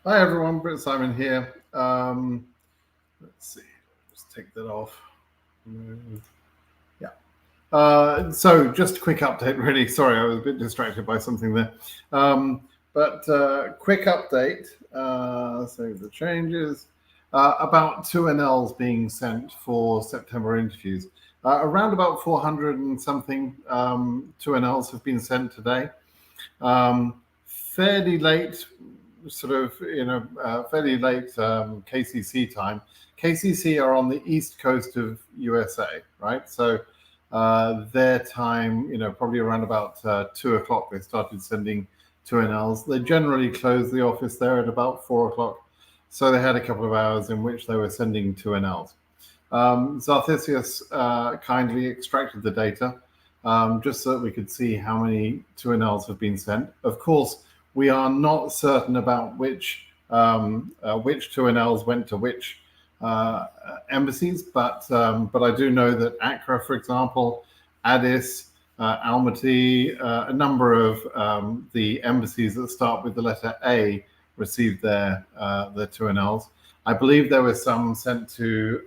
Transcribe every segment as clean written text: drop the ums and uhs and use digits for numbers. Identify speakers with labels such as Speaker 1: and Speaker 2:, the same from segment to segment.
Speaker 1: Hi everyone, Britt Simon here. Let's see, just take that off. Yeah. So just a quick update, really. Sorry, I was a bit distracted by something there. But quick update. So the changes about 2NLs being sent for September interviews. Around about 400 and something 2NLs have been sent today. Fairly late, fairly late KCC time. KCC are on the east coast of USA, right? So their time, probably around about 2 o'clock, they started sending 2NLs. They generally close the office there at about 4 o'clock. So they had a couple of hours in which they were sending 2NLs. Zarthisius kindly extracted the data just so that we could see how many 2NLs have been sent. Of course, we are not certain about which 2NLs went to which embassies, but I do know that Accra, for example, Addis, Almaty, a number of the embassies that start with the letter A received their 2NLs. I believe there were some sent to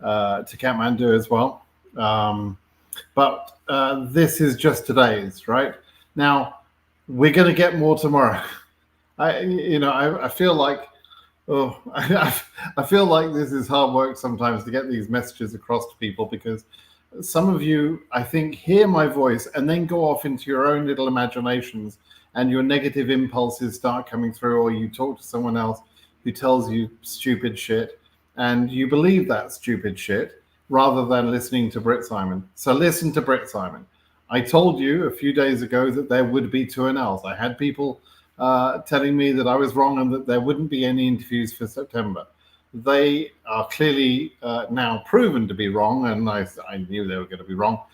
Speaker 1: Kathmandu as well. But this is just today's, right? Now, we're going to get more tomorrow. I feel like, I feel like this is hard work sometimes to get these messages across to people, because some of you, I think, hear my voice and then go off into your own little imaginations, and your negative impulses start coming through, or you talk to someone else who tells you stupid shit, and you believe that stupid shit rather than listening to Britt Simon. So listen to Britt Simon. I told you a few days ago that there would be 2NLs. I had people telling me that I was wrong and that there wouldn't be any interviews for September. They are clearly now proven to be wrong, and I knew they were going to be wrong.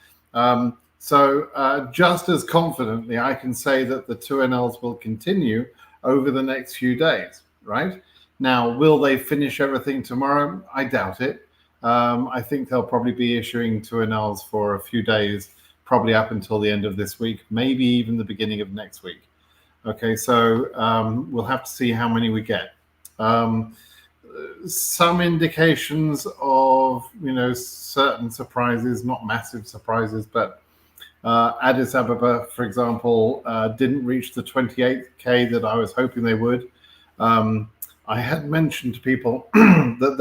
Speaker 1: So just as confidently, I can say that the 2NLs will continue over the next few days, right? Now, will they finish everything tomorrow? I doubt it. I think they'll probably be issuing 2NLs for a few days, probably up until the end of this week, maybe even the beginning of next week. Okay, so we'll have to see how many we get. Some indications of, certain surprises, not massive surprises, but Addis Ababa, for example, didn't reach the 28K that I was hoping they would. I had mentioned to people that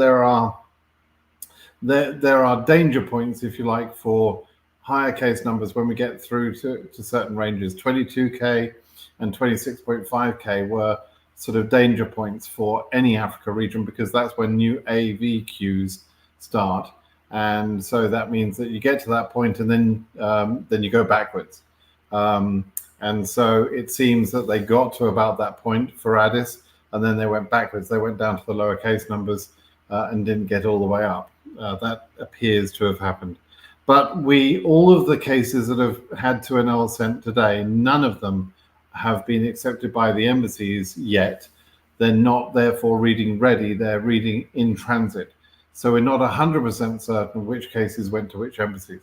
Speaker 1: there are danger points, if you like, for higher case numbers when we get through to certain ranges. 22K and 26.5K were sort of danger points for any Africa region, because that's when new AV queues start. And so that means that you get to that point and then you go backwards. And so it seems that they got to about that point for Addis, and then they went backwards. They went down to the lower case numbers and didn't get all the way up. That appears to have happened. But all of the cases that have had 2NL sent today, none of them have been accepted by the embassies yet. They're not therefore reading ready, they're reading in transit. So we're not 100% certain which cases went to which embassies.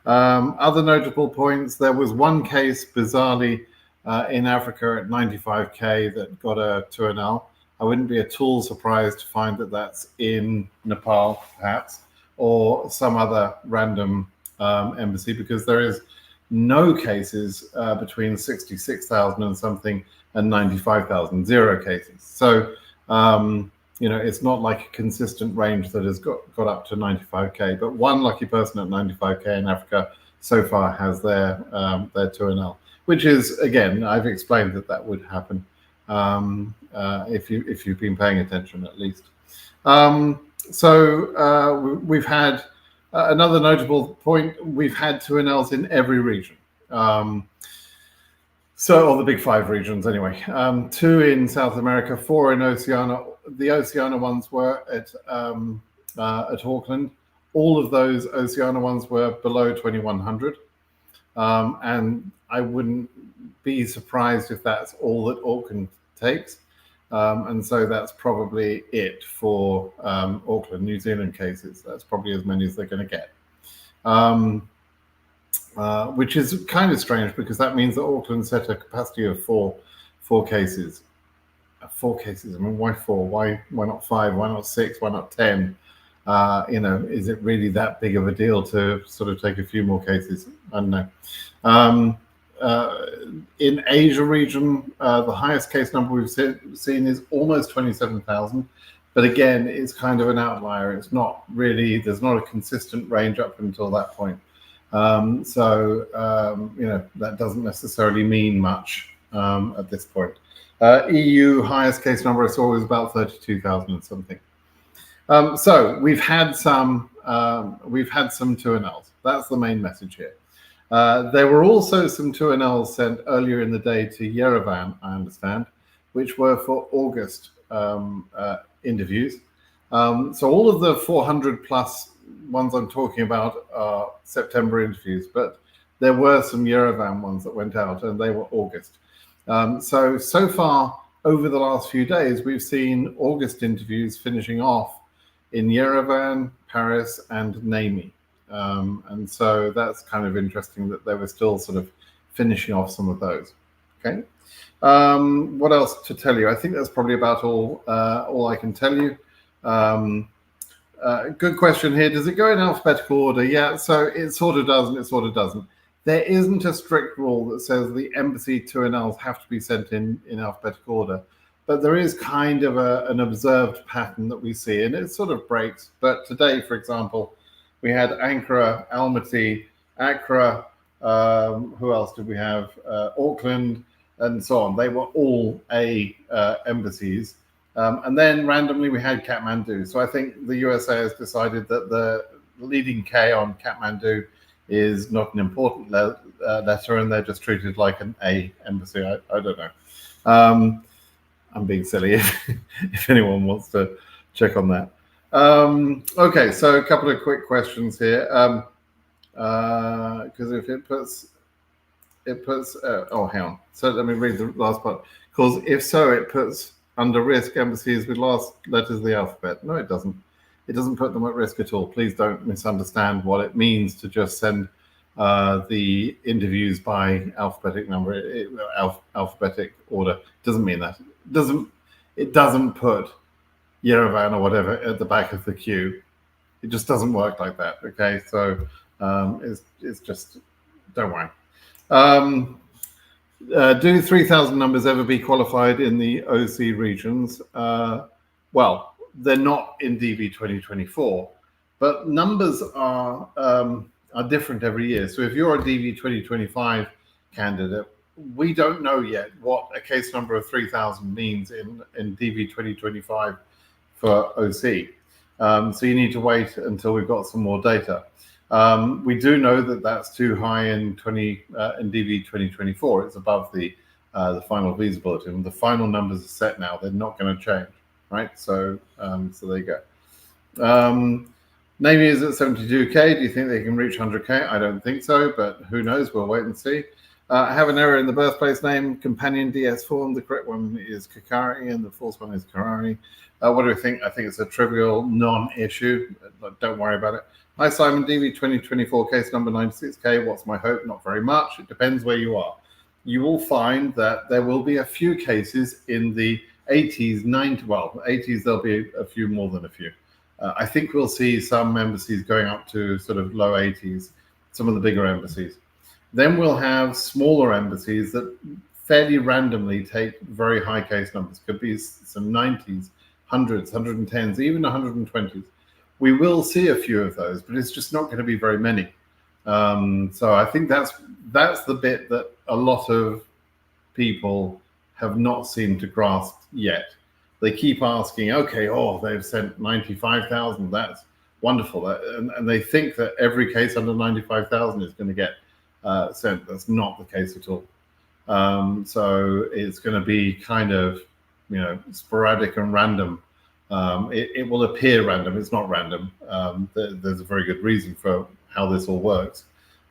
Speaker 1: Other notable points, there was one case, bizarrely, in Africa at 95K that got a 2NL. I wouldn't be at all surprised to find that that's in Nepal, perhaps, or some other random embassy, because there is no cases between 66,000 and something and 95,000, zero cases. So, it's not like a consistent range that has got up to 95K, but one lucky person at 95K in Africa so far has their 2NL, which is, again, I've explained that would happen if you've been paying attention, at least. So we've had another notable point. We've had 2NLs in every region. So, all the big five regions, anyway. 2 in South America, 4 in Oceania. The Oceania ones were at Auckland. All of those Oceania ones were below 2100, and I wouldn't be surprised if that's all that Auckland takes. And so that's probably it for Auckland, New Zealand cases. That's probably as many as they're going to get. Which is kind of strange, because that means that Auckland set a capacity of four cases. 4 cases. I mean, why 4? Why not 5? Why not 6? Why not 10? Is it really that big of a deal to sort of take a few more cases? I don't know. In Asia region, the highest case number we've seen is almost 27,000. But again, it's kind of an outlier. It's not really, there's not a consistent range up until that point. That doesn't necessarily mean much at this point. EU highest case number I saw was about 32,000 and something. So we've had some 2NLs. That's the main message here. There were also some 2NLs sent earlier in the day to Yerevan, I understand, which were for August interviews. So all of the 400 plus ones I'm talking about are September interviews, but there were some Yerevan ones that went out, and they were August. So far over the last few days, we've seen August interviews finishing off in Yerevan, Paris, and Nami. And so that's kind of interesting that they were still sort of finishing off some of those. Okay. What else to tell you? I think that's probably about all I can tell you. Good question here. Does it go in alphabetical order? Yeah, so it sort of does and it sort of doesn't. There isn't a strict rule that says the embassy 2NLs have to be sent in alphabetical order, but there is kind of an observed pattern that we see, and it sort of breaks. But today, for example, we had Ankara, Almaty, Accra, who else did we have? Auckland, and so on. They were all A embassies. And then randomly we had Kathmandu. So I think the USA has decided that the leading K on Kathmandu is not an important letter, and they're just treated like an A embassy. I don't know. I'm being silly if anyone wants to check on that. Okay, so a couple of quick questions here. Because if it puts, oh, hang on. So let me read the last part. Because if so, it puts under risk embassies with last letters of the alphabet. No, it doesn't. It doesn't put them at risk at all. Please don't misunderstand what it means to just send the interviews by alphabetic number, alphabetic order. It doesn't mean that. It doesn't put Yerevan or whatever at the back of the queue. It just doesn't work like that. Okay, so it's just, don't worry. Do 3,000 numbers ever be qualified in the OC regions? Well, they're not in DV 2024, but numbers are different every year. So if you're a DV 2025 candidate, we don't know yet what a case number of 3,000 means in DV 2025 for OC. So you need to wait until we've got some more data. We do know that that's too high in DV 2024. It's above the final visa bulletin. The final numbers are set now. They're not going to change, right? So there you go. Navy is at 72K. Do you think they can reach 100K? I don't think so, but who knows? We'll wait and see. I have an error in the birthplace name, companion DS form. The correct one is Kakari and the false one is Karari. What do we think? I think it's a trivial non-issue. Don't worry about it. Hi, Simon. DV 2024 case number 96K. What's my hope? Not very much. It depends where you are. You will find that there will be a few cases in the 80s, 90s. Well, 80s, there'll be a few more than a few. I think we'll see some embassies going up to sort of low 80s, some of the bigger embassies. Then we'll have smaller embassies that fairly randomly take very high case numbers. Could be some 90s, 100s, 110s, even 120s. We will see a few of those, but it's just not going to be very many. So I think that's the bit that a lot of people have not seemed to grasp yet. They keep asking, okay, they've sent 95,000. That's wonderful. And they think that every case under 95,000 is going to get sent. That's not the case at all. So it's going to be kind of, sporadic and random. It will appear random. It's not random. There's a very good reason for how this all works,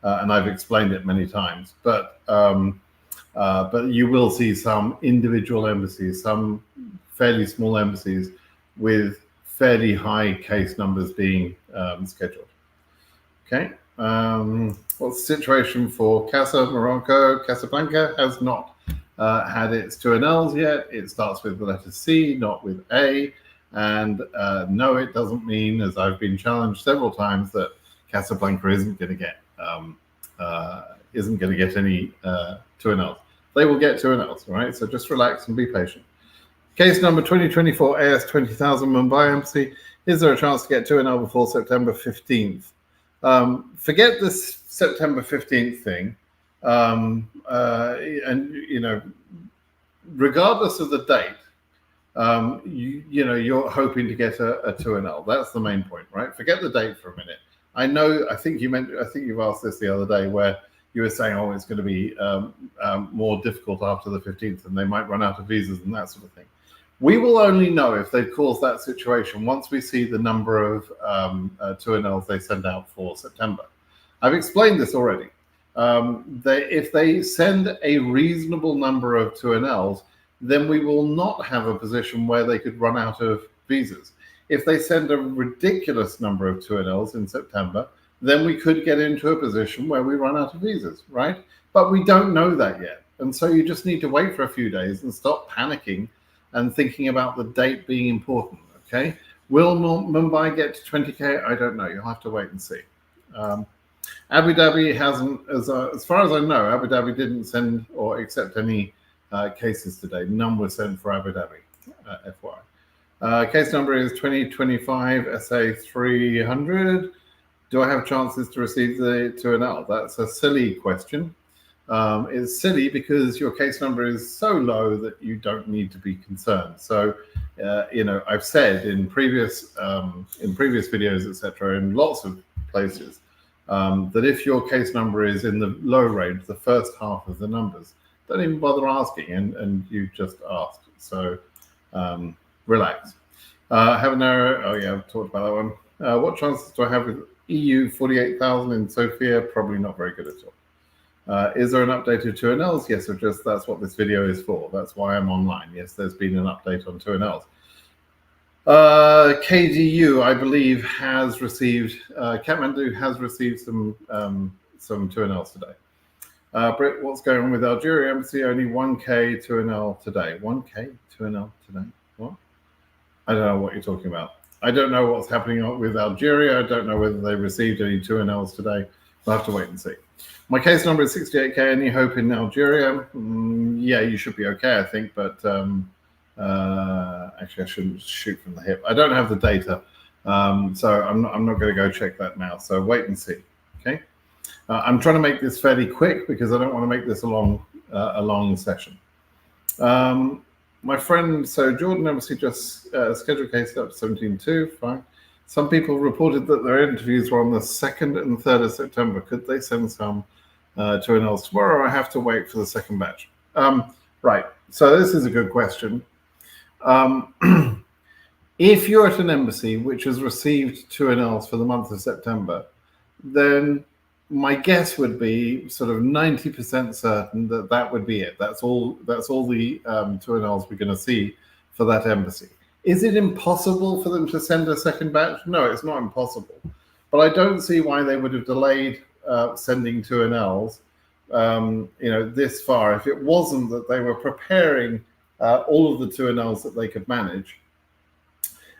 Speaker 1: and I've explained it many times. But you will see some individual embassies, some fairly small embassies with fairly high case numbers being scheduled. Okay. What's the situation for Casa, Morocco? Casablanca has not had its 2NLs yet. It starts with the letter C, not with A. And no, it doesn't mean, as I've been challenged several times, that Casablanca isn't going to get any 2NLs. They will get 2NLs, right? So just relax and be patient. Case number 2024 AS 20,000 Mumbai Embassy. Is there a chance to get 2NL before September 15th? Forget this September 15th thing. And, you know, regardless of the date, you're hoping to get a 2NL. That's the main point, right? Forget the date for a minute. I think you've asked this the other day where you were saying, oh, it's going to be more difficult after the 15th and they might run out of visas and that sort of thing. We will only know if they've caused that situation once we see the number of 2NLs they send out for September. I've explained this already. If they send a reasonable number of 2NLs, then we will not have a position where they could run out of visas. If they send a ridiculous number of 2NLs in September, then we could get into a position where we run out of visas, right? But we don't know that yet. And so you just need to wait for a few days and stop panicking and thinking about the date being important, okay? Will Mumbai get to 20K? I don't know. You'll have to wait and see. Abu Dhabi hasn't, as far as I know, Abu Dhabi didn't send or accept any cases today. None were sent for Abu Dhabi, FYI. Case number is 2025 SA 300. Do I have chances to receive the 2NL? That's a silly question. It's silly because your case number is so low that you don't need to be concerned. So, I've said in previous videos, etc., in lots of places, that if your case number is in the low range, the first half of the numbers, don't even bother asking, and you just asked. So relax. Have an error. Oh yeah, I've talked about that one. What chances do I have with EU 48,000 in Sofia? Probably not very good at all. Is there an update of 2NLs? Yes, that's what this video is for. That's why I'm online. Yes, there's been an update on 2NLs. KDU, I believe, has received, Kathmandu has received some 2NLs today. Britt, what's going on with Algeria Embassy? Only 1K 2NL today. 1K 2NL today? What? I don't know what you're talking about. I don't know what's happening with Algeria. I don't know whether they received any 2NLs today. We'll have to wait and see. My case number is 68K. Any hope in Algeria? Yeah, you should be okay, I think, but actually I shouldn't shoot from the hip. I don't have the data, so I'm not going to go check that now. So wait and see. Okay. I'm trying to make this fairly quick because I don't want to make this a long session. My friend, so Jordan Embassy just scheduled case up 17.2. Fine. Some people reported that their interviews were on the 2nd and 3rd of September. Could they send some 2NLs tomorrow? I have to wait for the second batch. Right. So this is a good question. If you're at an embassy which has received 2NLs for the month of September, then my guess would be sort of 90% certain that that would be it. That's all the 2NLs we're going to see for that embassy. Is it impossible for them to send a second batch? No, it's not impossible. But I don't see why they would have delayed sending 2NLs this far if it wasn't that they were preparing all of the 2NLs that they could manage.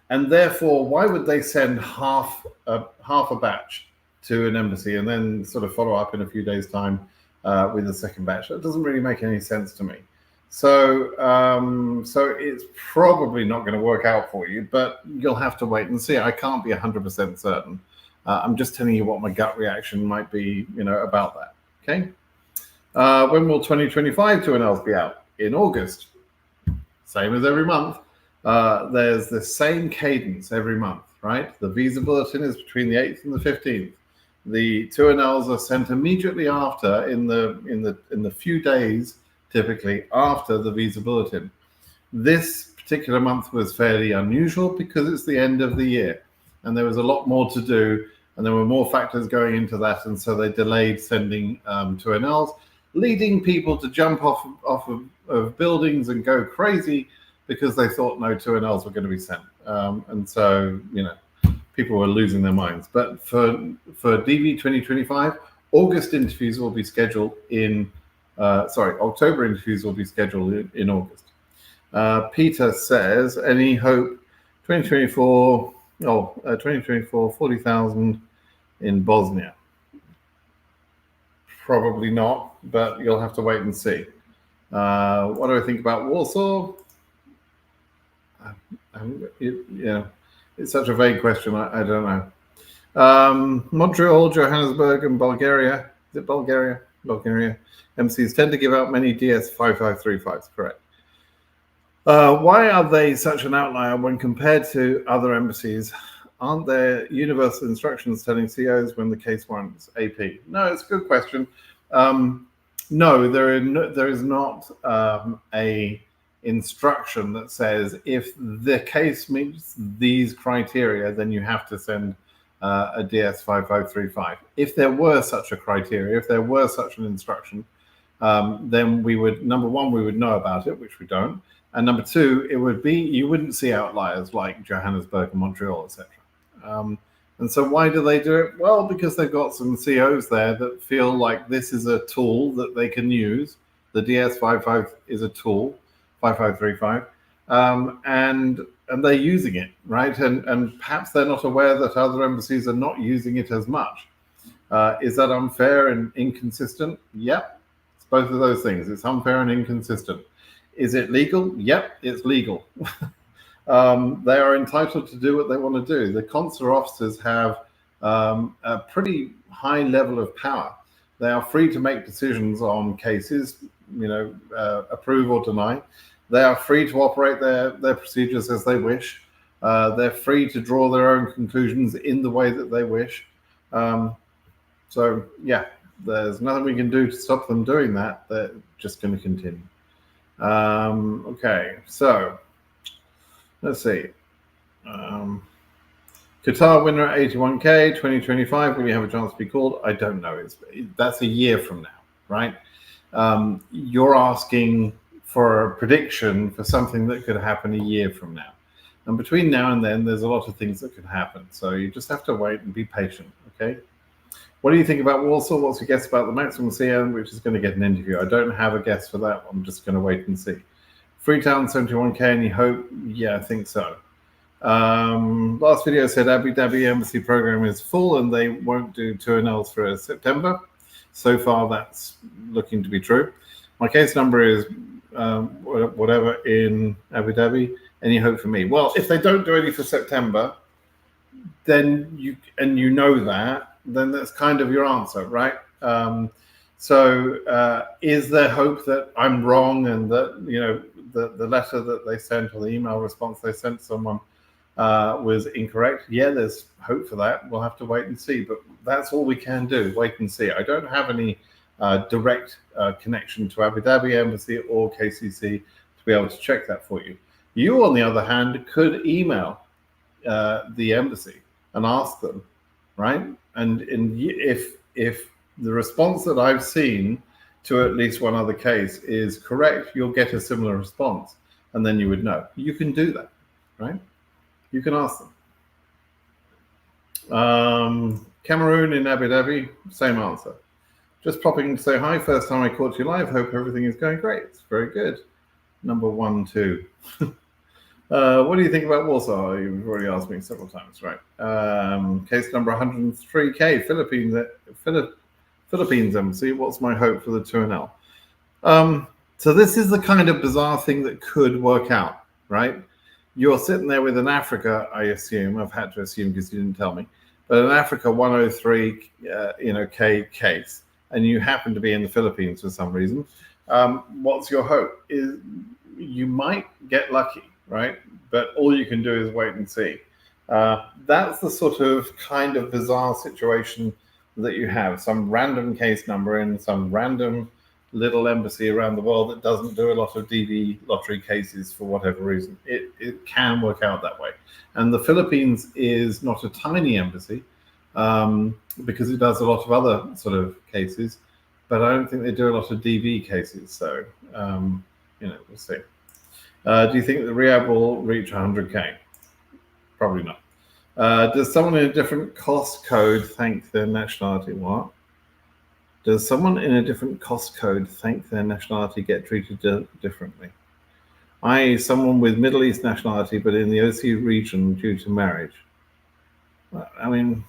Speaker 1: And therefore, why would they send half a batch to an embassy and then sort of follow up in a few days' time with a second batch? That doesn't really make any sense to me. So it's probably not going to work out for you, but you'll have to wait and see. I can't be 100% certain. I'm just telling you what my gut reaction might be, about that. Okay. When will 2025 2NLs be out? In August. Same as every month. There's the same cadence every month, right? The visa bulletin is between the 8th and the 15th. The 2NLs are sent immediately after in the few days typically after the visa bulletin. This particular month was fairly unusual because it's the end of the year and there was a lot more to do and there were more factors going into that, and so they delayed sending 2NLs, leading people to jump off of buildings and go crazy because they thought no 2NLs were going to be sent, and so people were losing their minds. But for DV 2025, August interviews will be scheduled in October interviews will be scheduled in August. Peter says, any hope 2024, 40,000 in Bosnia? Probably not, but you'll have to wait and see. What do I think about Warsaw? It's such a vague question. I don't know. Montreal, Johannesburg, and Bulgaria. Is it Bulgaria? Bulgaria. MCs tend to give out many DS5535s, correct. Why are they such an outlier when compared to other embassies? Aren't there universal instructions telling COs when the case warrants AP? No, it's a good question. No, there is not a instruction that says if the case meets these criteria, then you have to send a DS5535. If there were such a criteria, if there were such an instruction, then we would, number one, we would know about it, which we don't. And number two, it would be, you wouldn't see outliers like Johannesburg and Montreal, etc. And so why do they do it? Well, because they've got some COs there that feel like this is a tool that they can use. The DS55 is a tool, 5535, and they're using it, right? And perhaps they're not aware that other embassies are not using it as much. Is that unfair and inconsistent? Yep, it's both of those things. It's unfair and inconsistent. Is it legal? Yep, it's legal. They are entitled to do what they want to do. The consular officers have a pretty high level of power. They are free to make decisions on cases, approve or deny. They are free to operate their procedures as they wish. They're free to draw their own conclusions in the way that they wish. So, yeah, there's nothing we can do to stop them doing that. They're just going to continue. Okay, so let's see. Qatar winner at 81K, 2025. Will you have a chance to be called? I don't know. That's a year from now, right? You're asking for a prediction for something that could happen a year from now. And between now and then, there's a lot of things that could happen. So you just have to wait and be patient, okay? What do you think about Warsaw? What's your guess about the maximum CM, which is going to get an interview? I don't have a guess for that. I'm just going to wait and see. Freetown, 71K, any hope? Yeah, I think so. Last video said Abu Dhabi embassy program is full and they won't do 2NLs for September. So far, that's looking to be true. My case number is whatever in Abu Dhabi. Any hope for me? Well, if they don't do any for September, then you know that, then that's kind of your answer, right? So is there hope that I'm wrong and that, the letter that they sent or the email response they sent to someone was incorrect? Yeah, there's hope for that. We'll have to wait and see, but that's all we can do, wait and see. I don't have any direct connection to Abu Dhabi Embassy or KCC to be able to check that for you. You, on the other hand, could email the embassy and ask them, right? And if the response that I've seen to at least one other case is correct, you'll get a similar response, and then you would know. You can do that, right? You can ask them. Cameroon in Abu Dhabi, same answer. Just popping to say hi. First time I caught you live. Hope everything is going great. It's very good. Number 1, 2. What do you think about Warsaw? You've already asked me several times, right? Case number 103K, Philippines embassy. What's my hope for the 2NL? So this is the kind of bizarre thing that could work out, right? You're sitting there with an Africa, I assume. I've had to assume because you didn't tell me, but an Africa 103, K case, and you happen to be in the Philippines for some reason. What's your hope? Is you might get lucky, right? But all you can do is wait and see. That's the sort of kind of bizarre situation that you have. Some random case number in some random little embassy around the world that doesn't do a lot of DV lottery cases for whatever reason. It can work out that way. And the Philippines is not a tiny embassy because it does a lot of other sort of cases, but I don't think they do a lot of DV cases. So, we'll see. Do you think that Riyadh will reach 100K? Probably not. Does someone in a different cost code thank their nationality? What? Does someone in a different cost code think their nationality get treated differently? I.e., someone with Middle East nationality but in the OC region due to marriage. I mean,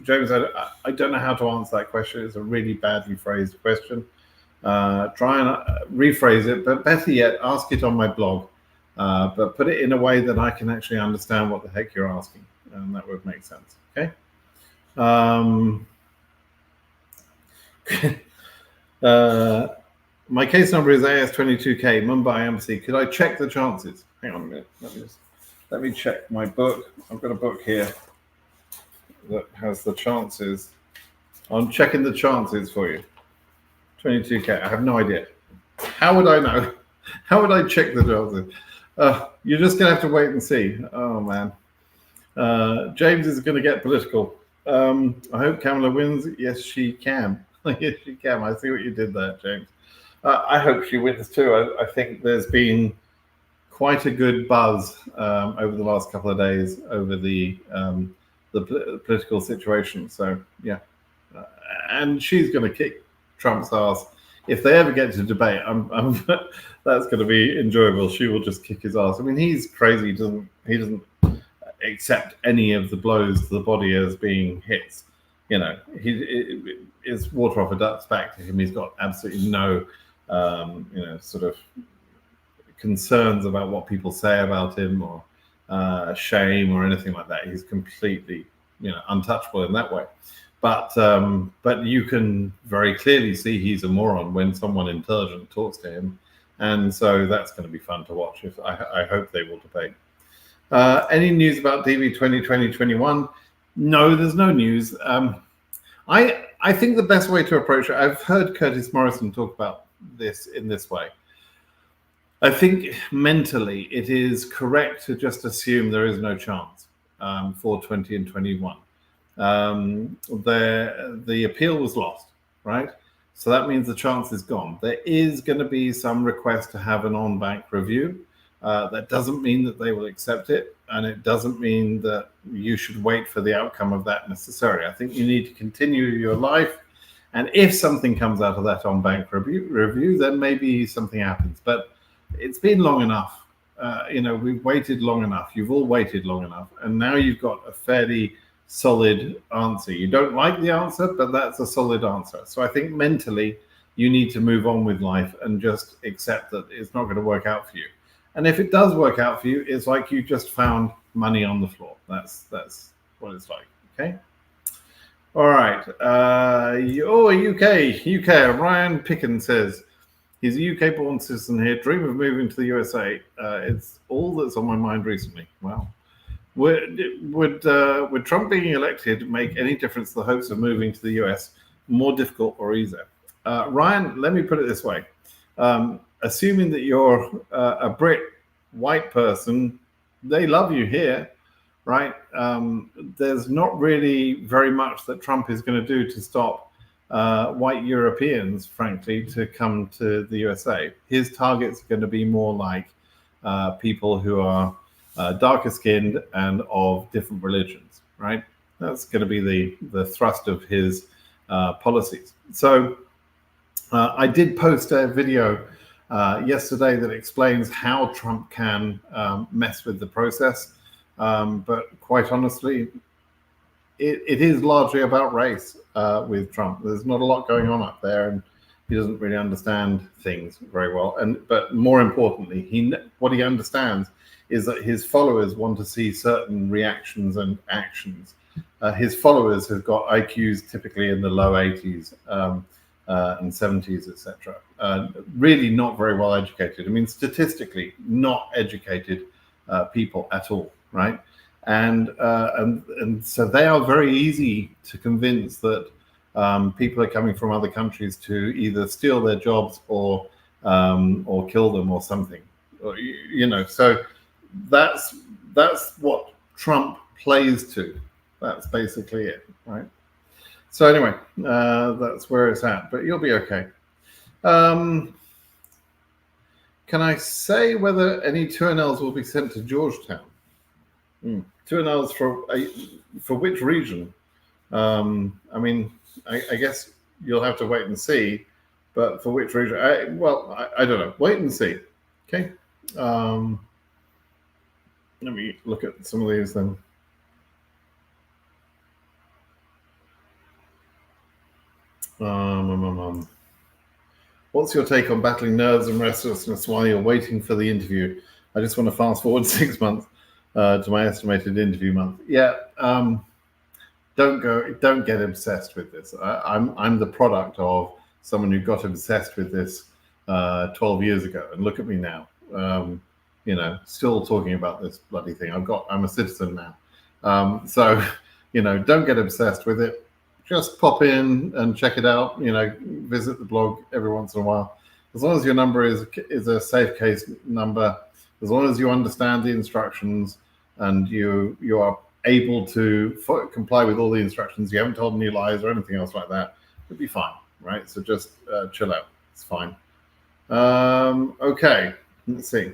Speaker 1: James, I don't know how to answer that question. It's a really badly phrased question. Try and rephrase it, but better yet, ask it on my blog. But put it in a way that I can actually understand what the heck you're asking, and that would make sense. Okay. My case number is AS22K, Mumbai MC. Could I check the chances? Hang on a minute. Let me check my book. I've got a book here that has the chances. I'm checking the chances for you. 22K. I have no idea. How would I know? How would I check the chances? You're just going to have to wait and see. Oh, man. James is going to get political. I hope Kamala wins. Yes, she can. Yes, she can. I see what you did there, James. I hope she wins too. I think there's been quite a good buzz over the last couple of days over the political situation. So yeah, and she's going to kick Trump's ass if they ever get to debate. That's going to be enjoyable. She will just kick his ass. I mean, he's crazy. He doesn't accept any of the blows to the body as being hits. You know, it's water off a duck's back to him. He's got absolutely no, sort of concerns about what people say about him or shame or anything like that. He's completely, untouchable in that way. But you can very clearly see he's a moron when someone intelligent talks to him, and so that's going to be fun to watch. I hope they will debate. Any news about DV 2020-21? No, there's no news. I think the best way to approach it, I've heard Curtis Morrison talk about this in this way. I think mentally it is correct to just assume there is no chance for 20 and 21. The appeal was lost, right? So that means the chance is gone. There is going to be some request to have an on-bank review. That doesn't mean that they will accept it, and it doesn't mean that you should wait for the outcome of that necessarily. I think you need to continue your life, and if something comes out of that on-bank review, then maybe something happens. But it's been long enough. We've waited long enough. You've all waited long enough, and now you've got a fairly solid answer. You don't like the answer, but that's a solid answer. So I think mentally you need to move on with life and just accept that it's not going to work out for you. And if it does work out for you, it's like you just found money on the floor. That's what it's like. Okay. All right. UK. Ryan Picken says he's a UK-born citizen here. Dream of moving to the USA. It's all that's on my mind recently. Wow. Would Trump being elected make any difference to the hopes of moving to the US? More difficult or easier? Ryan, let me put it this way. Assuming that you're a Brit white person, they love you here, right? There's not really very much that Trump is going to do to stop white Europeans, frankly, to come to the USA. His targets are going to be more like people who are darker skinned and of different religions, right? That's going to be the thrust of his policies. So I did post a video yesterday that explains how Trump can mess with the process. But quite honestly, it is largely about race with Trump. There's not a lot going on up there, and he doesn't really understand things very well. But more importantly, what he understands is that his followers want to see certain reactions and actions. His followers have got IQs typically in the low 80s. And 70s, etc. Really not very well educated. I mean, statistically, not educated people at all, right? And so they are very easy to convince that people are coming from other countries to either steal their jobs or kill them or something. So that's what Trump plays to. That's basically it, right? So anyway, that's where it's at, but you'll be okay. Can I say whether any 2NLs will be sent to Georgetown? 2NLs for which region? I mean, I guess you'll have to wait and see. But for which reason? I don't know. Wait and see. Okay. Let me look at some of these then. What's your take on battling nerves and restlessness while you're waiting for the interview? I just want to fast forward 6 months to my estimated interview month. Yeah, don't get obsessed with this. I'm the product of someone who got obsessed with this 12 years ago, and look at me now. Still talking about this bloody thing. I'm a citizen now, so don't get obsessed with it. Just pop in and check it out. Visit the blog every once in a while. As long as your number is a safe case number, as long as you understand the instructions and you are able to comply with all the instructions, you haven't told any lies or anything else like that, it'll be fine, right? So just chill out. It's fine. Okay, let's see.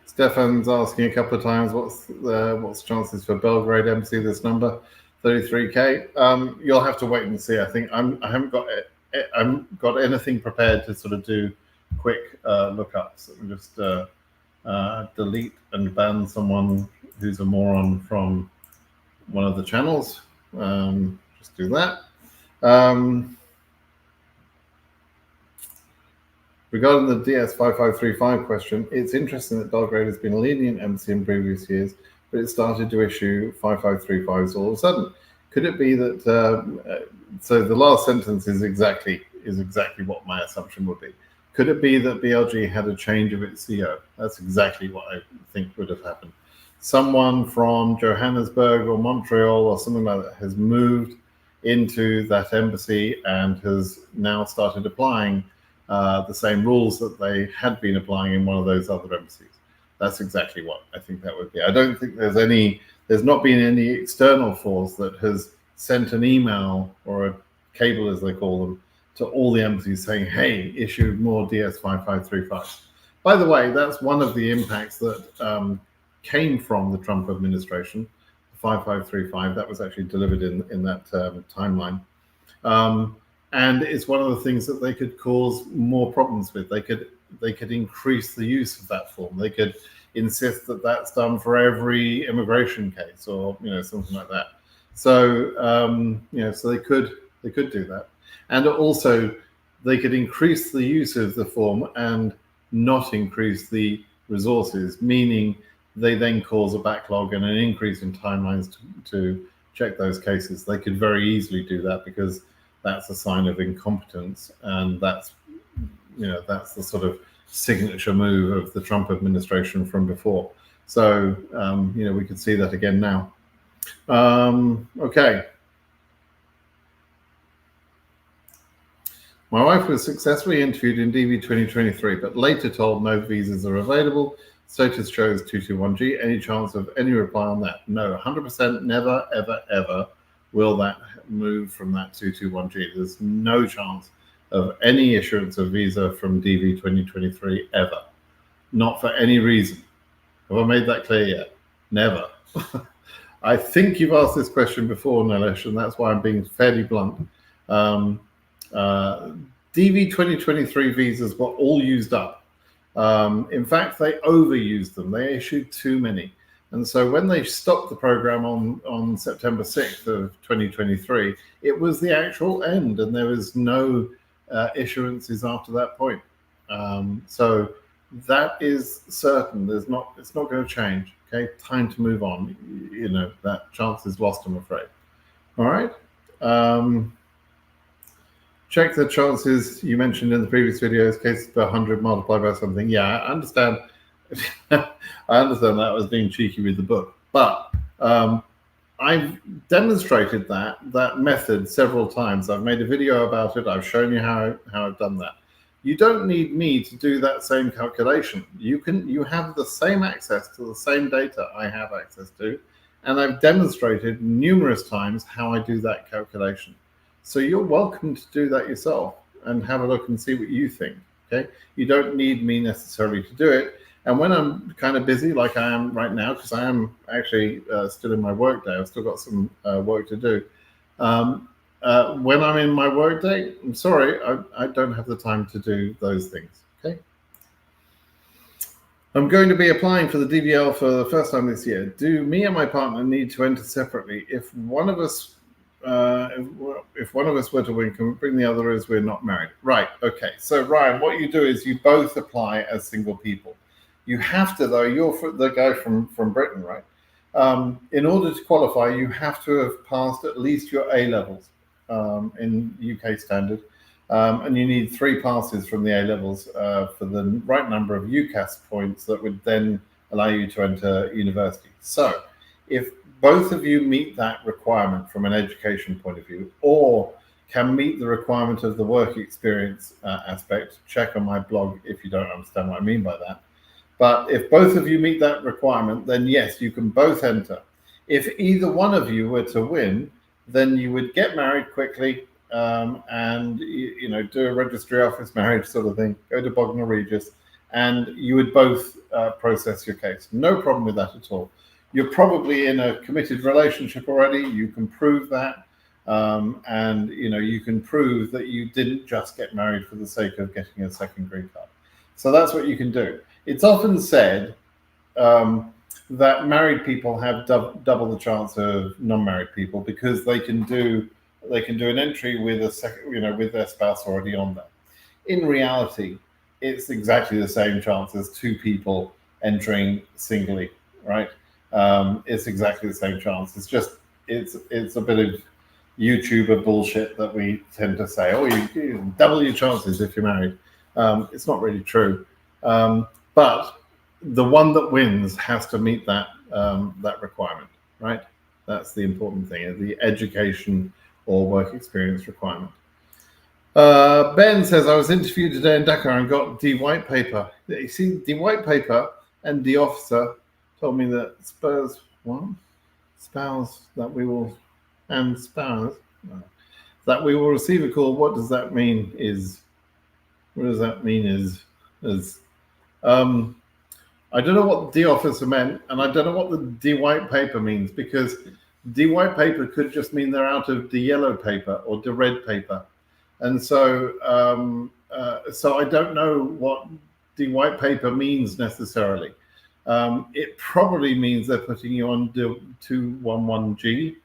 Speaker 1: Stefan's asking a couple of times, what's chances for Belgrade Embassy? This number, 33K. You'll have to wait and see. I think I haven't got anything prepared to sort of do quick lookups. Let me just delete and ban someone who's a moron from one of the channels. Just do that. Regarding the DS5535 question, it's interesting that Belgrade has been a lenient embassy in previous years, but it started to issue 5535s all of a sudden. Could it be that? So the last sentence is exactly what my assumption would be. Could it be that BLG had a change of its CEO? That's exactly what I think would have happened. Someone from Johannesburg or Montreal or something like that has moved into that embassy and has now started applying the same rules that they had been applying in one of those other embassies. That's exactly what I think that would be. I don't think there's not been any external force that has sent an email or a cable, as they call them, to all the embassies saying, hey, issue more DS5535. By the way, that's one of the impacts that came from the Trump administration, 5535. That was actually delivered in that timeline. And it's one of the things that they could cause more problems with. They could increase the use of that form. They could insist that that's done for every immigration case, or something like that. So so they could do that, and also they could increase the use of the form and not increase the resources, meaning they then cause a backlog and an increase in timelines to check those cases. They could very easily do that because that's a sign of incompetence, and that's the sort of signature move of the Trump administration from before. So we could see that again now. Okay. My wife was successfully interviewed in DV 2023, but later told no visas are available. Status shows 221G. Any chance of any reply on that? No, 100%. Never, ever, ever will that move from that 221G. There's no chance of any issuance of visa from DV 2023 ever. Not for any reason. Have I made that clear yet? Never. I think you've asked this question before, Nilesh, and that's why I'm being fairly blunt. DV 2023 visas were all used up. In fact, they overused them. They issued too many. And so when they stopped the program on September 6th of 2023, it was the actual end, and there was no issuances after that point. So that is certain. It's not going to change. Okay, time to move on. That chance is lost, I'm afraid. All right. Check the chances you mentioned in the previous videos, cases per 100 multiplied by something. Yeah, I understand. I understand that I was being cheeky with the book, but I've demonstrated that method several times. I've made a video about it. I've shown you how I've done that. You don't need me to do that same calculation. You have the same access to the same data I have access to, and I've demonstrated numerous times how I do that calculation. So you're welcome to do that yourself and have a look and see what you think. Okay, you don't need me necessarily to do it. And when I'm kind of busy, like I am right now, because I am actually still in my work day, I've still got some work to do. When I'm in my work day, I'm sorry, I don't have the time to do those things. Okay. I'm going to be applying for the DVL for the first time this year. Do me and my partner need to enter separately? If one of us, if one of us were to win, can we bring the other as we're not married? Right. Okay. So Ryan, what you do is you both apply as single people. You have to, though. You're the guy from Britain, right? In order to qualify, you have to have passed at least your A levels in UK standard. And you need 3 passes from the A levels for the right number of UCAS points that would then allow you to enter university. So, if both of you meet that requirement from an education point of view, or can meet the requirement of the work experience aspect, check on my blog if you don't understand what I mean by that. But if both of you meet that requirement, then yes, you can both enter. If either one of you were to win, then you would get married quickly. And do a registry office marriage sort of thing, go to Bognor Regis, and you would both process your case. No problem with that at all. You're probably in a committed relationship already. You can prove that, and you can prove that you didn't just get married for the sake of getting a second green card. So that's what you can do. It's often said that married people have double the chance of non-married people because they can do an entry with a second, with their spouse already on there. In reality, it's exactly the same chance as 2 people entering singly, right? It's exactly the same chance. It's just it's a bit of YouTuber bullshit that we tend to say. Oh, you double your chances if you're married. It's not really true, but the one that wins has to meet that requirement, right? That's the important thing. The education or work experience requirement. Ben says, I was interviewed today in Dakar and got D white paper. You see, D white paper and D officer told me that spouse that we will receive a call. What does that mean? I don't know what D officer meant, and I don't know what the D white paper means, because D white paper could just mean they're out of D yellow paper or D red paper. And so I don't know what D white paper means necessarily. It probably means they're putting you on 211G,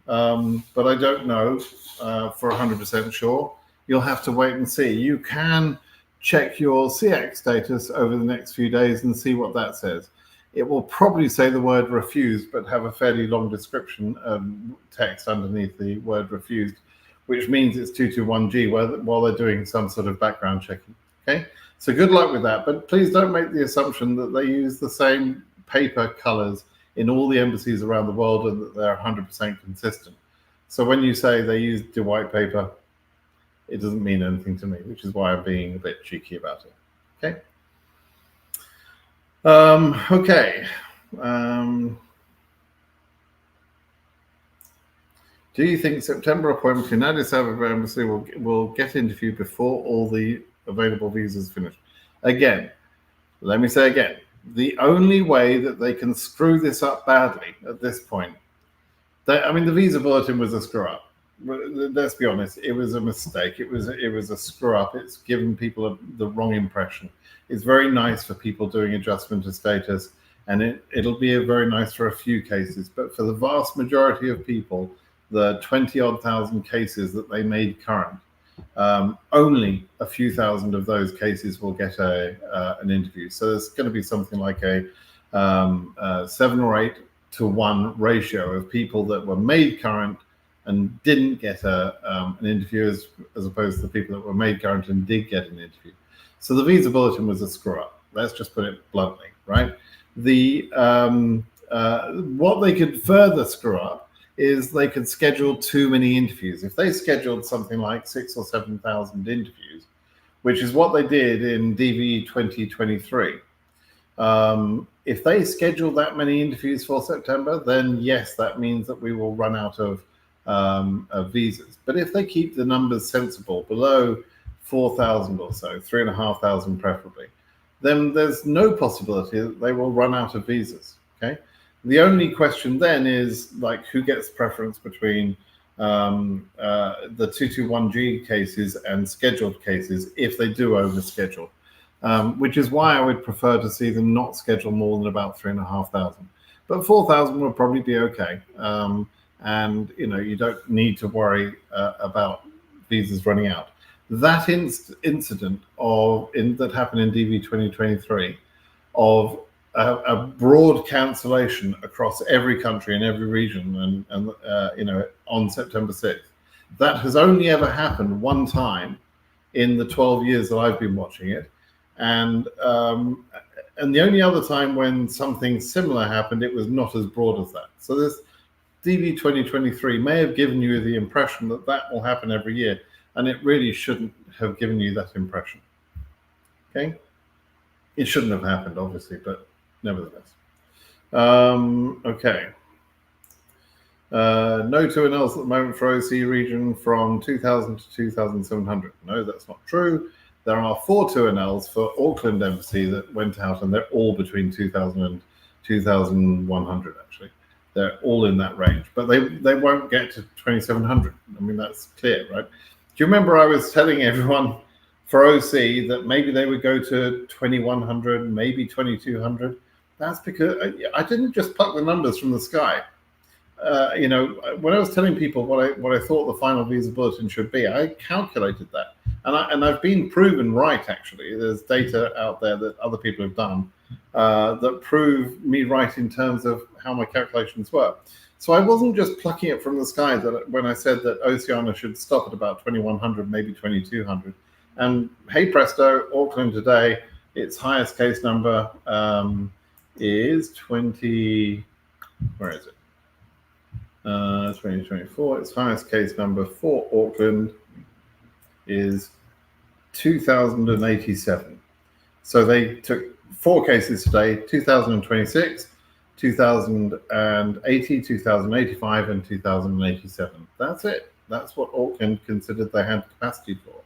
Speaker 1: but I don't know for 100% sure. You'll have to wait and see. You can check your CX status over the next few days and see what that says. It will probably say the word refused, but have a fairly long description text underneath the word refused, which means it's 221G while they're doing some sort of background checking. Okay, so good luck with that. But please don't make the assumption that they use the same paper colors in all the embassies around the world and that they're 100% consistent. So when you say they use the white paper, it doesn't mean anything to me, which is why I'm being a bit cheeky about it. Okay. Do you think September appointment in Addis Ababa embassy will get interviewed before all the available visas finish? Again, let me say again, the only way that they can screw this up badly at this point, the visa bulletin was a screw up. Let's be honest, it was a mistake. It was a screw up. It's given people the wrong impression. It's very nice for people doing adjustment of status, and it'll be very nice for a few cases. But for the vast majority of people, the 20-odd thousand cases that they made current, only a few thousand of those cases will get an interview. So there's going to be something like a 7 or 8 to 1 ratio of people that were made current and didn't get an interview as opposed to the people that were made current and did get an interview. So the visa bulletin was a screw up. Let's just put it bluntly, right? What they could further screw up is they could schedule too many interviews. If they scheduled something like 6,000 or 7,000 interviews, which is what they did in DV 2023, if they schedule that many interviews for September, then yes, that means that we will run out of visas. But if they keep the numbers sensible, below 4,000 or so, 3,500 preferably, then there's no possibility that they will run out of visas. Okay, the only question then is like who gets preference between the 221G cases and scheduled cases if they do overschedule, which is why I would prefer to see them not schedule more than about 3,500. But 4,000 will probably be okay. And you don't need to worry about visas running out. That incident that happened in DV 2023 of a broad cancellation across every country and every region, and on September 6th, that has only ever happened one time in the 12 years that I've been watching it, and the only other time when something similar happened, it was not as broad as that. So this DV 2023 may have given you the impression that that will happen every year, and it really shouldn't have given you that impression. Okay, it shouldn't have happened, obviously, but nevertheless. Okay. No 2NLs at the moment for OC region from 2,000 to 2,700. No, that's not true. There are 4 2NLs for Auckland Embassy that went out, and they're all between 2,000 and 2,100, actually. They're all in that range, but they won't get to 2,700. I mean, that's clear, right? Do you remember I was telling everyone for OC that maybe they would go to 2,100, maybe 2,200? That's because I didn't just pluck the numbers from the sky. When I was telling people what I thought the final visa bulletin should be, I calculated that, and I've been proven right. Actually, there's data out there that other people have done that prove me right in terms of how my calculations were. So I wasn't just plucking it from the sky that when I said that Oceania should stop at about 2,100, maybe 2,200. And hey presto, Auckland today, its highest case number is 20. Where is it? 2024. Its highest case number for Auckland is 2,087. So they took 4 cases today: 2,026, 2,080, 2,085, and 2,087. That's it. That's what Auckland considered they had capacity for.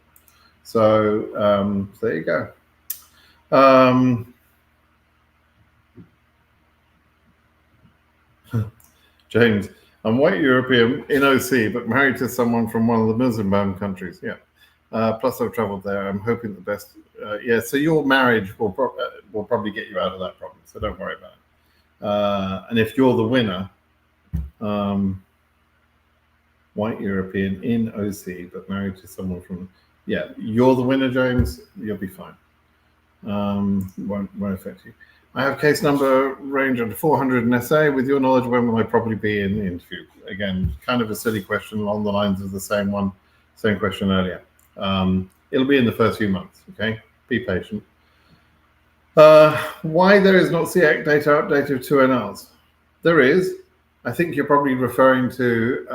Speaker 1: So there you go. James, I'm white European in OC, but married to someone from one of the Muslim countries. Yeah. Plus, I've traveled there. I'm hoping the best. Yeah. So your marriage will probably get you out of that problem. So don't worry about it. And if you're the winner, white European in OC, but married to someone from, you're the winner, James. You'll be fine. Won't affect you. I have case number range under 400 in SA. With your knowledge, when will I probably be in the interview? Again, kind of a silly question along the lines of the same question earlier. It'll be in the first few months, okay? Be patient. Why there is not SEAC data update of 2NLs? There is. I think you're probably referring to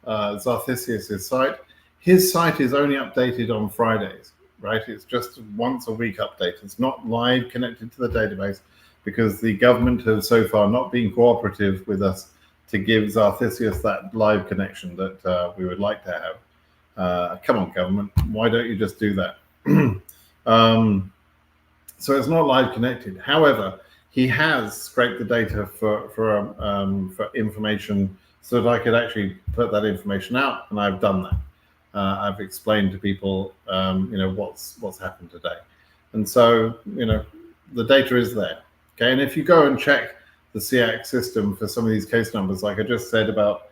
Speaker 1: Zarthisius' site. His site is only updated on Fridays. Right, it's just once a week update. It's not live connected to the database because the government has so far not been cooperative with us to give Zarthisius that live connection that we would like to have. Come on, government, why don't you just do that? So it's not live connected. However, he has scraped the data for information so that I could actually put that information out, and I've done that. I've explained to people, what's happened today, and so the data is there. Okay, and if you go and check the SEAC system for some of these case numbers, like I just said about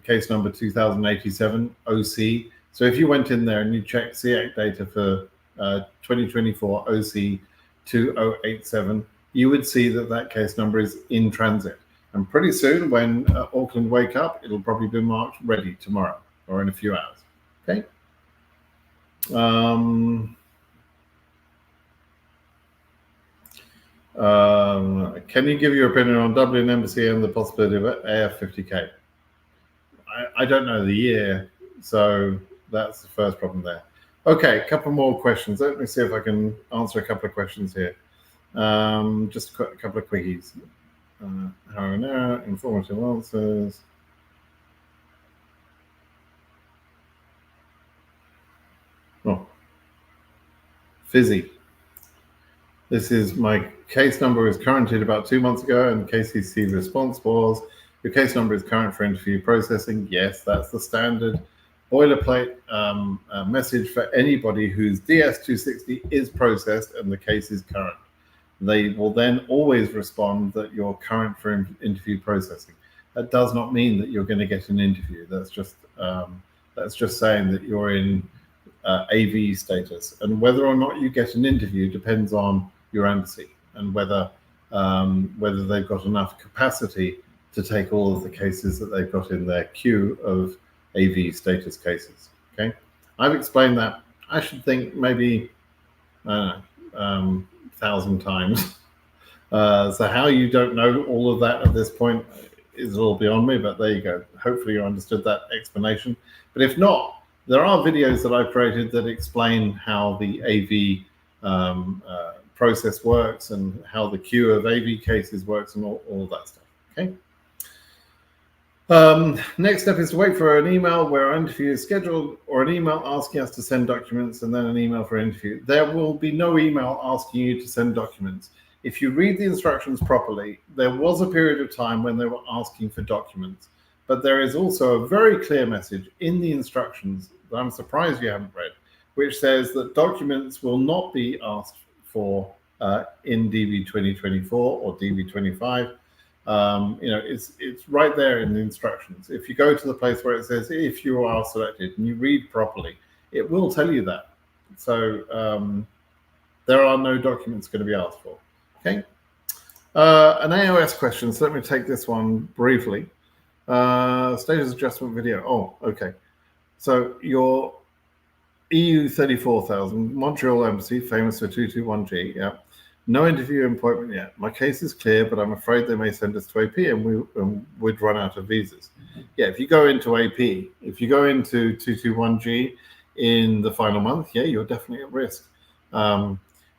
Speaker 1: case number 2087 OC. So if you went in there and you checked SEAC data for 2024 OC 2087, you would see that case number is in transit. And pretty soon, when Auckland wake up, it'll probably be marked ready tomorrow, or in a few hours. Okay. Can you give your opinion on Dublin Embassy and the possibility of AF50K? I don't know the year, so that's the first problem there. Okay, a couple more questions. Let me see if I can answer a couple of questions here. Just a couple of quickies. How and now, informative answers. Oh, Fizzy. This is my case number was currented about 2 months ago, and KCC response was, your case number is current for interview processing. Yes, that's the standard boilerplate message for anybody whose DS-260 is processed and the case is current. They will then always respond that you're current for interview processing. That does not mean that you're going to get an interview. That's just saying that you're in AV status, and whether or not you get an interview depends on your embassy and whether they've got enough capacity to take all of the cases that they've got in their queue of AV status cases. Okay, I've explained that, I should think, maybe I don't know, 1,000 times. So how you don't know all of that at this point is a little beyond me, but there you go. Hopefully you understood that explanation. But if not, there are videos that I've created that explain how the AV process works and how the queue of AV cases works and all that stuff. Okay. Next step is to wait for an email where our interview is scheduled, or an email asking us to send documents, and then an email for interview. There will be no email asking you to send documents. If you read the instructions properly, there was a period of time when they were asking for documents, but there is also a very clear message in the instructions that I'm surprised you haven't read, which says that documents will not be asked for in DV 2024 or DV 25. It's right there in the instructions. If you go to the place where it says if you are selected and you read properly, it will tell you that. So there are no documents going to be asked for. Okay. An AOS question. So let me take this one briefly. Status adjustment video. Oh, okay. So your EU 34,000, Montreal Embassy, famous for 221G. Yeah. No interview appointment yet. My case is clear, but I'm afraid they may send us to AP and we'd run out of visas. Yeah, if you go into AP, if you go into 221G in the final month, yeah, you're definitely at risk.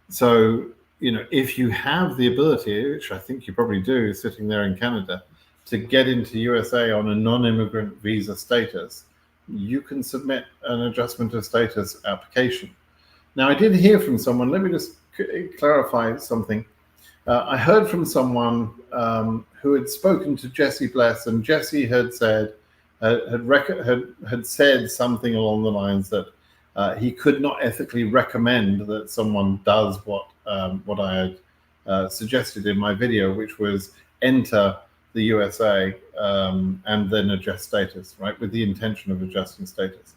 Speaker 1: So, if you have the ability, which I think you probably do, sitting there in Canada, to get into USA on a non-immigrant visa status, you can submit an adjustment of status application. Now, I did hear from someone, let me just clarify something. I heard from someone who had spoken to Jesse Bless, and Jesse had said had said something along the lines that he could not ethically recommend that someone does what I had suggested in my video, which was enter the USA and then adjust status, right, with the intention of adjusting status.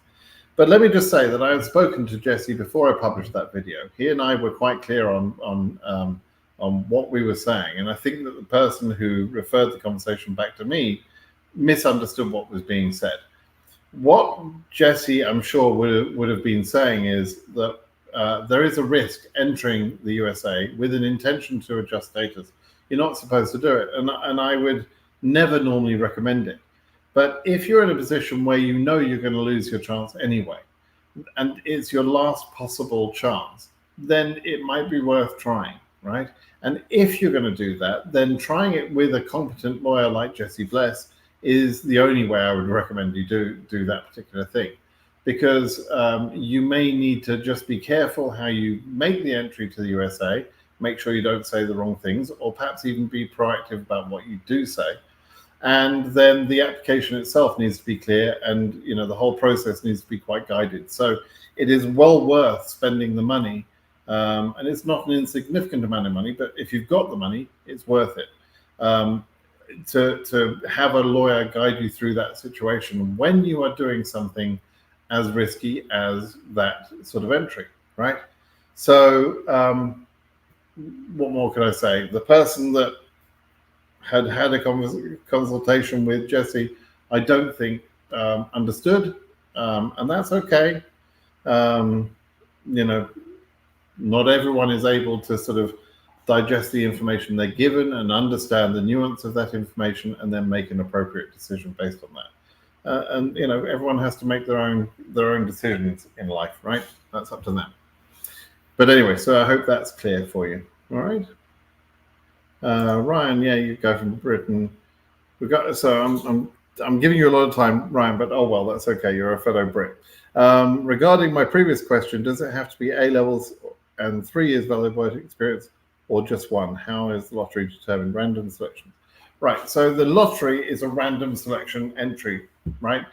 Speaker 1: But let me just say that I had spoken to Jesse before I published that video. He and I were quite clear on what we were saying, and I think that the person who referred the conversation back to me misunderstood what was being said. What Jesse, I'm sure, would have been saying is that there is a risk entering the USA with an intention to adjust status. You're not supposed to do it, and I would never normally recommend it. But if you're in a position where you know you're going to lose your chance anyway, and it's your last possible chance, then it might be worth trying, right? And if you're going to do that, then trying it with a competent lawyer like Jesse Bless is the only way I would recommend you do that particular thing, because you may need to just be careful how you make the entry to the USA, make sure you don't say the wrong things, or perhaps even be proactive about what you do say. And then the application itself needs to be clear, and the whole process needs to be quite guided. So it is well worth spending the money, and it's not an insignificant amount of money, but if you've got the money, it's worth it to have a lawyer guide you through that situation when you are doing something as risky as that sort of entry, right? So what more can I say? The person that had a consultation with Jesse, I don't think understood, and that's okay. Not everyone is able to sort of digest the information they're given and understand the nuance of that information and then make an appropriate decision based on that. And everyone has to make their own decisions in life, right? That's up to them. But anyway, so I hope that's clear for you. All right. Ryan, yeah, you go from Britain. I'm giving you a lot of time, Ryan, but oh well, that's okay. You're a fellow Brit. Regarding my previous question, does it have to be A levels and 3 years valid work experience or just one? How is the lottery determined? Random selection. Right, so the lottery is a random selection entry, right?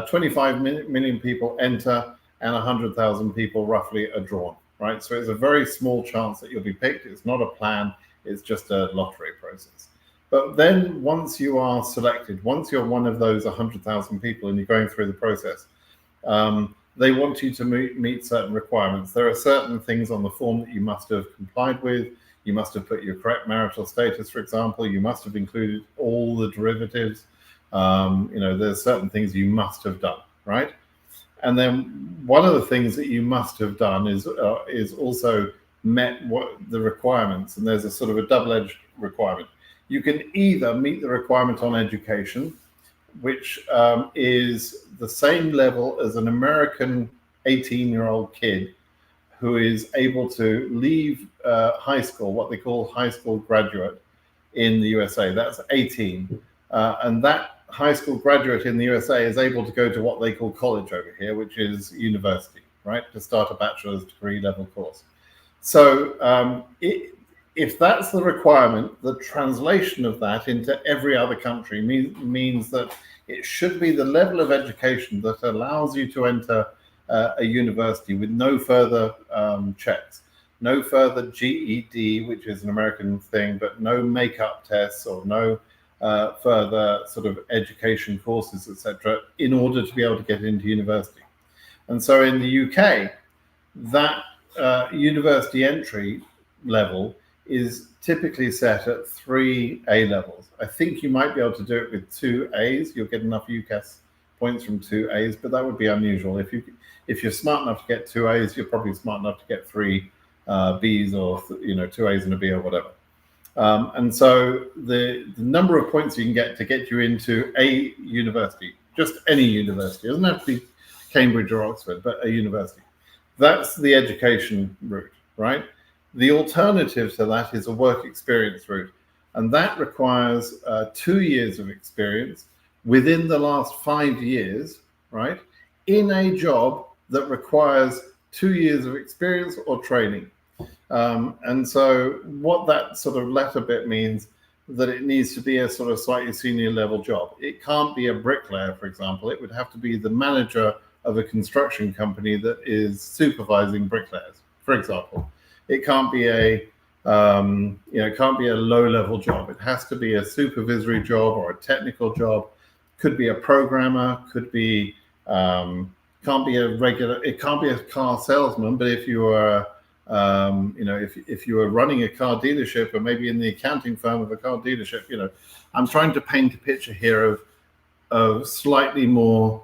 Speaker 1: 25 million people enter and 100,000 people roughly are drawn, right? So it's a very small chance that you'll be picked. It's not a plan, it's just a lottery process. But then once you are selected, once you're one of those 100,000 people and you're going through the process, they want you to meet certain requirements. There are certain things on the form that you must have complied with. You must have put your correct marital status, for example. You must have included all the derivatives. There's certain things you must have done, right? And then one of the things that you must have done is also met what the requirements. And there's a sort of a double-edged requirement. You can either meet the requirement on education, which is the same level as an American 18-year-old kid who is able to leave high school, what they call high school graduate in the USA. That's 18. And that high school graduate in the USA is able to go to what they call college over here, which is university, right? To start a bachelor's degree level course. So if that's the requirement, the translation of that into every other country means that it should be the level of education that allows you to enter a university with no further checks, no further GED, which is an American thing, but no makeup tests or no further sort of education courses, etc., in order to be able to get into university. And so in the UK, that university entry level is typically set at 3 A levels. I think you might be able to do it with 2 A's. You'll get enough UCAS points from 2 A's, but that would be unusual. If you're smart enough to get 2 A's, you're probably smart enough to get 3 B's or 2 A's and a B or whatever. And so the number of points you can get to get you into a university, just any university, it doesn't have to be Cambridge or Oxford, but a university. That's the education route, right? The alternative to that is a work experience route, and that requires 2 years of experience within the last 5 years, right, in a job that requires 2 years of experience or training. And so what that sort of latter bit means that it needs to be a sort of slightly senior level job. It can't be a bricklayer, for example. It would have to be the manager of a construction company that is supervising bricklayers, for example. It can't be a low-level job. It has to be a supervisory job or a technical job. Could be a programmer. Could be can't be a regular. It can't be a car salesman. But if you are, if you were running a car dealership, or maybe in the accounting firm of a car dealership, I'm trying to paint a picture here of slightly more,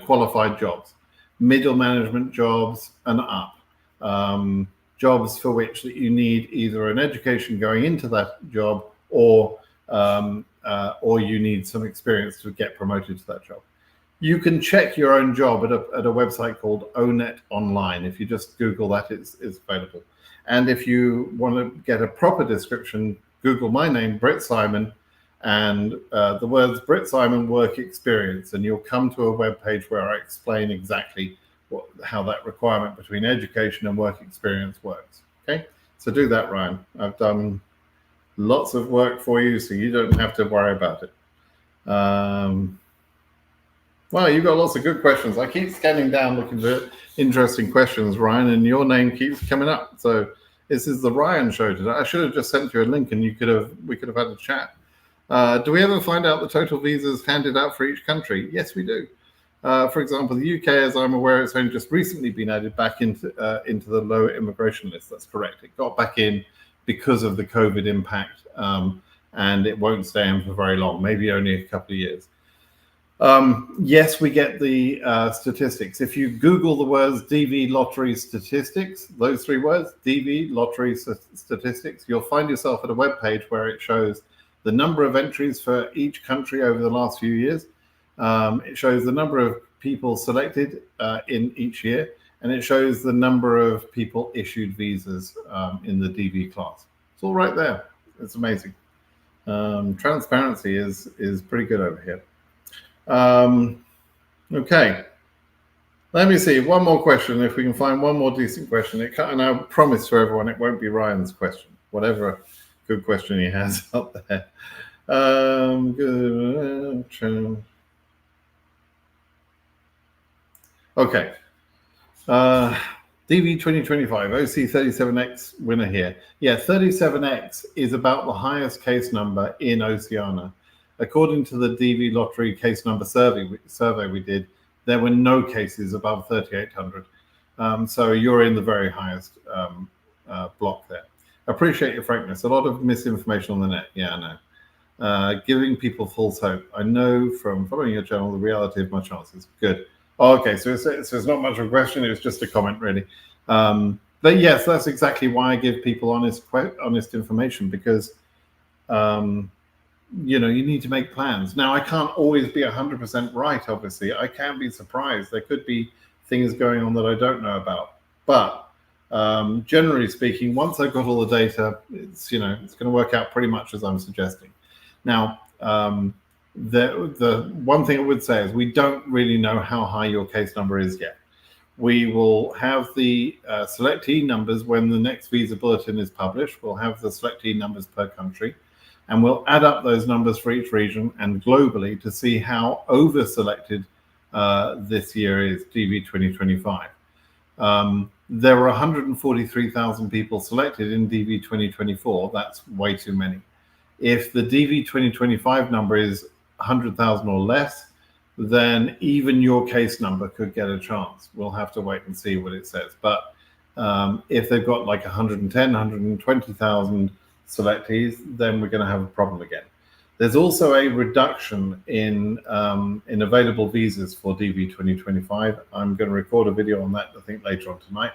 Speaker 1: qualified jobs, middle management jobs and up. Jobs for which that you need either an education going into that job or you need some experience to get promoted to that job. You can check your own job at a website called ONET Online. If you just Google that, it's available. And if you want to get a proper description, Google my name, Britt Simon, and the words Britt Simon work experience, and you'll come to a web page where I explain exactly how that requirement between education and work experience works. Okay, so do that, Ryan. I've done lots of work for you, so you don't have to worry about it. Well, you've got lots of good questions. I keep scanning down looking for interesting questions, Ryan, and your name keeps coming up. So this is the Ryan show today. I should have just sent you a link and we could have had a chat. Do we ever find out the total visas handed out for each country? Yes, we do. For example, the UK, as I'm aware, it's only just recently been added back into the low immigration list. That's correct. It got back in because of the COVID impact, and it won't stay in for very long, maybe only a couple of years. Yes, we get the statistics. If you Google the words DV lottery statistics, those 3 words, DV lottery statistics, you'll find yourself at a web page where it shows the number of entries for each country over the last few years. It shows the number of people selected in each year, and it shows the number of people issued visas in the DV class. It's all right there. It's amazing. Transparency is pretty good over here. Okay, let me see one more question. If we can find one more decent question, and I promise to everyone it won't be Ryan's question. whatever good question he has out there. Okay. DV 2025, OC37X winner here. Yeah, 37X is about the highest case number in Oceania. According to the DV Lottery case number survey we did, there were no cases above 3,800. So you're in the very highest block there. Appreciate your frankness. A lot of misinformation on the net. Yeah, I know. Giving people false hope. I know from following your channel the reality of my chances. Good. Oh, okay, so it's not much of a question. It was just a comment, really. But yes, that's exactly why I give people honest information, because you know, you need to make plans. Now, I can't always be 100% right. Obviously, I can be surprised. There could be things going on that I don't know about. But generally speaking, once I've got all the data, it's going to work out pretty much as I'm suggesting. Now, the one thing I would say is we don't really know how high your case number is yet. We will have the selectee numbers when the next visa bulletin is published. We'll have the selectee numbers per country, and we'll add up those numbers for each region and globally to see how over-selected this year is, DV 2025. There were 143,000 people selected in DV 2024. That's way too many. If the DV 2025 number is 100,000 or less, then even your case number could get a chance. We'll have to wait and see what it says. But if they've got like 110, 120,000 selectees, then we're going to have a problem again. There's also a reduction in available visas for DV 2025. I'm going to record a video on that, I think, later on tonight.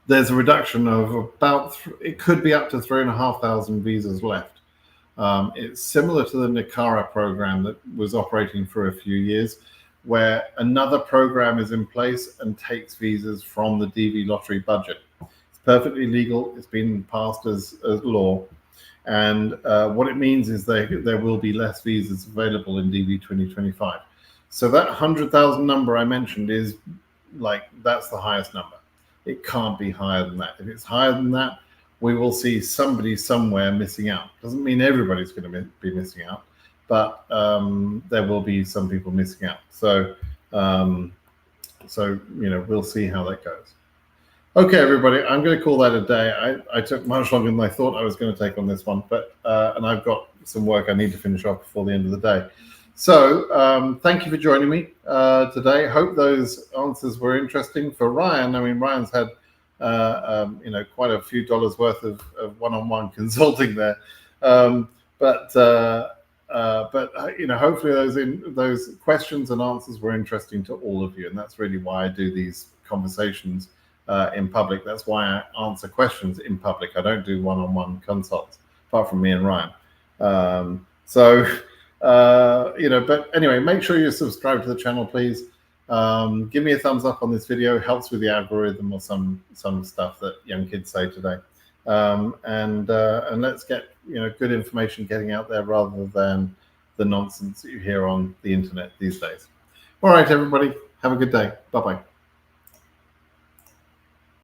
Speaker 1: There's a reduction of about, it could be up to 3,500 visas left. It's similar to the NICARA program that was operating for a few years, where another program is in place and takes visas from the DV lottery budget. It's perfectly legal. It's been passed as law. And what it means is there will be less visas available in DV 2025. So that 100,000 number I mentioned is like, that's the highest number. It can't be higher than that. If it's higher than that, we will see somebody somewhere missing out. Doesn't mean everybody's going to be missing out, but there will be some people missing out. So, we'll see how that goes. Okay, everybody, I'm going to call that a day. I took much longer than I thought I was going to take on this one, but and I've got some work I need to finish off before the end of the day. So thank you for joining me today. Hope those answers were interesting for Ryan. I mean, Ryan's had quite a few dollars worth of one-on-one consulting there, but hopefully those questions and answers were interesting to all of you, and that's really why I do these conversations in public. That's why I answer questions in public. I don't do one-on-one consults, apart from me and Ryan. But anyway, make sure you subscribe to the channel, please. Give me a thumbs up on this video. It helps with the algorithm or some stuff that young kids say today. And let's get good information getting out there rather than the nonsense that you hear on the internet these days. All right, everybody, have a good day. Bye-bye.